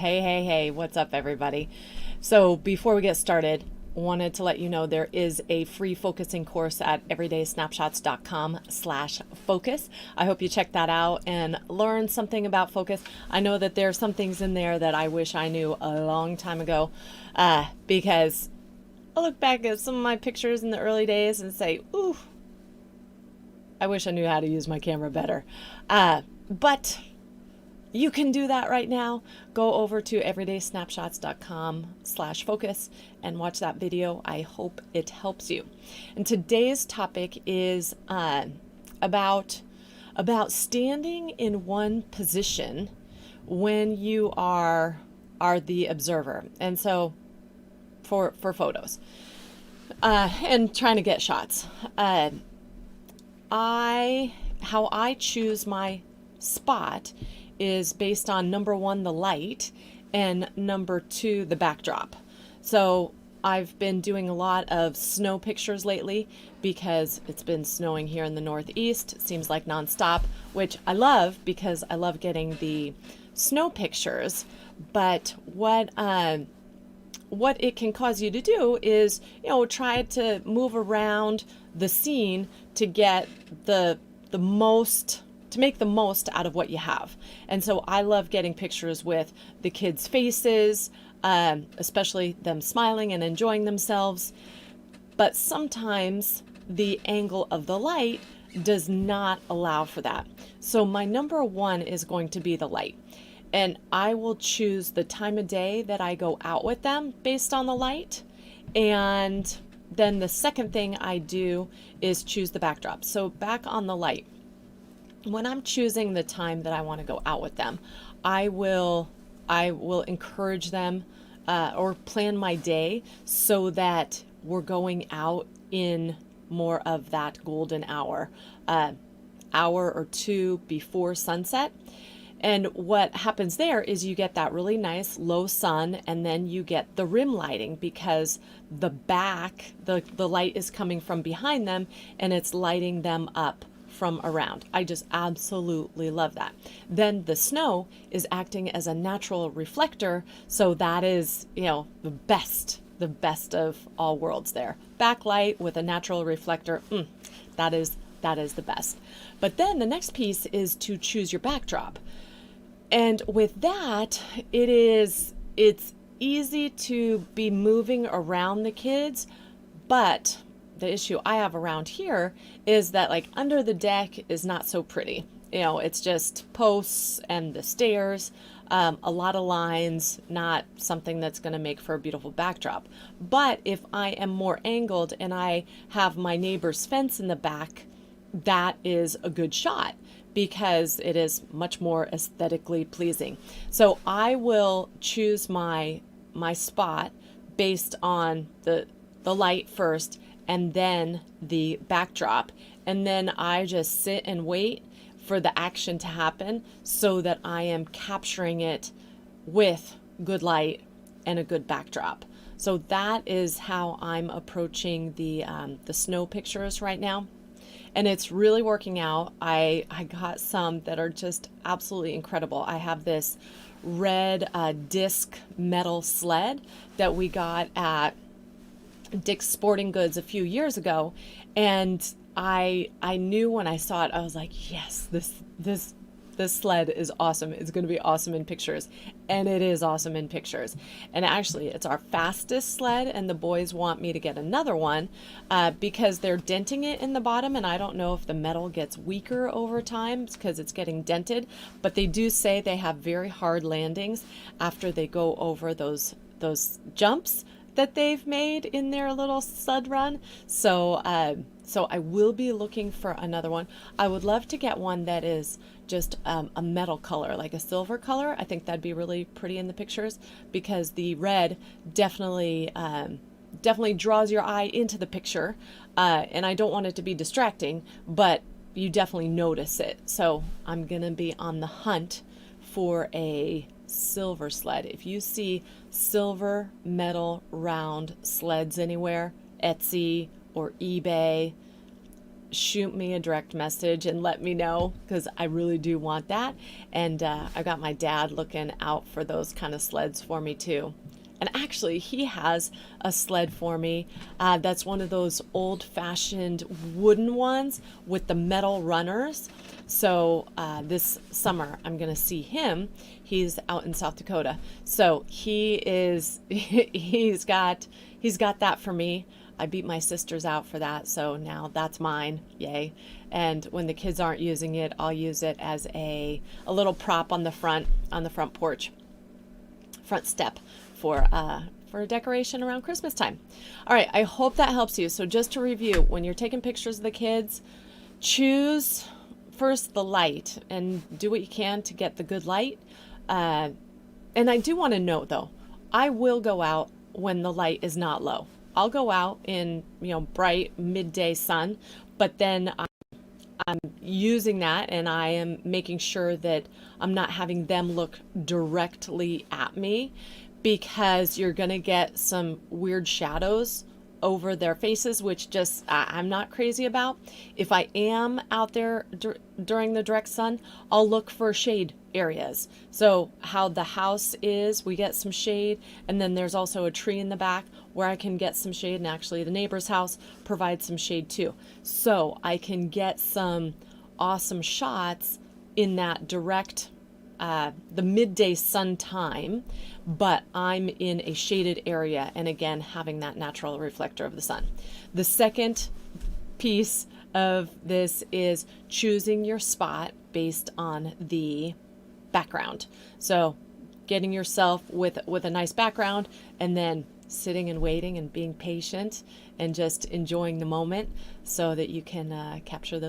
Hey, what's up, everybody? So, before we get started, wanted to let you know there is a free focusing course at everydaysnapshots.com/focus. I hope you check that out and learn something about focus. I know that there are some things in there that I wish I knew a long time ago because I look back at some of my pictures in the early days and say, ooh, I wish I knew how to use my camera better. But you can do that right now. Go over to everydaysnapshots.com/focus and watch that video. I hope it helps you. And today's topic is about standing in one position when you are the observer. And so for photos and trying to get shots. How I choose my spot is based on number one, the light, and number two, the backdrop. So I've been doing a lot of snow pictures lately because it's been snowing here in the Northeast. It seems like nonstop, which I love because I love getting the snow pictures. But what it can cause you to do is, try to move around the scene to get to make the most out of what you have. And so I love getting pictures with the kids' faces, especially them smiling and enjoying themselves. But sometimes the angle of the light does not allow for that. So my number one is going to be the light. And I will choose the time of day that I go out with them based on the light. And then the second thing I do is choose the backdrop. So back on the light. When I'm choosing the time that I want to go out with them, I will encourage them or plan my day so that we're going out in more of that golden hour or two before sunset. And what happens there is you get that really nice low sun, and then you get the rim lighting because the light is coming from behind them and it's lighting them up from around. I just absolutely love that. Then the snow is acting as a natural reflector, so that is, the best of all worlds there. Backlight with a natural reflector, that is the best. But then the next piece is to choose your backdrop. And with that, it's easy to be moving around the kids, but the issue I have around here is that under the deck is not so pretty. It's just posts and the stairs, a lot of lines, not something that's going to make for a beautiful backdrop. But if I am more angled and I have my neighbor's fence in the back, that is a good shot because it is much more aesthetically pleasing. So I will choose my spot based on the light first, and then the backdrop. And then I just sit and wait for the action to happen so that I am capturing it with good light and a good backdrop. So that is how I'm approaching the snow pictures right now. And it's really working out. I got some that are just absolutely incredible. I have this red disc metal sled that we got at Dick's Sporting Goods a few years ago, and I knew when I saw it, I was like, yes, this sled is awesome. It's going to be awesome in pictures, and it is awesome in pictures. And actually, it's our fastest sled, and the boys want me to get another one because they're denting it in the bottom, and I don't know if the metal gets weaker over time because it's getting dented, but they do say they have very hard landings after they go over those jumps that they've made in their little sled run. So I will be looking for another one. I would love to get one that is just a metal color, like a silver color. I think that'd be really pretty in the pictures because the red definitely draws your eye into the picture. And I don't want it to be distracting, but you definitely notice it. So I'm gonna be on the hunt for a silver sled. If you see silver metal round sleds anywhere, Etsy or eBay, shoot me a direct message and let me know, because I really do want that. And I got my dad looking out for those kind of sleds for me too. And actually, he has a sled for me that's one of those old-fashioned wooden ones with the metal runners. So this summer, I'm going to see him. He's out in South Dakota. So he's got that for me. I beat my sisters out for that, so now that's mine. Yay. And when the kids aren't using it, I'll use it as a little prop on the front porch, front step for a decoration around Christmas time. All right, I hope that helps you. So just to review, when you're taking pictures of the kids, choose first the light and do what you can to get the good light. And I do want to note though, I will go out when the light is not low. I'll go out in, bright midday sun, but then I'm using that and I am making sure that I'm not having them look directly at me, because you're going to get some weird shadows over their faces, which just I'm not crazy about. If I am out there during the direct sun, I'll look for shade areas. So how the house is, we get some shade, and then there's also a tree in the back where I can get some shade, and actually the neighbor's house provides some shade too. So I can get some awesome shots in that direct the midday sun time, but I'm in a shaded area, and again having that natural reflector of the sun. The second piece of this is choosing your spot based on the background. So getting yourself with a nice background, and then sitting and waiting and being patient and just enjoying the moment so that you can capture those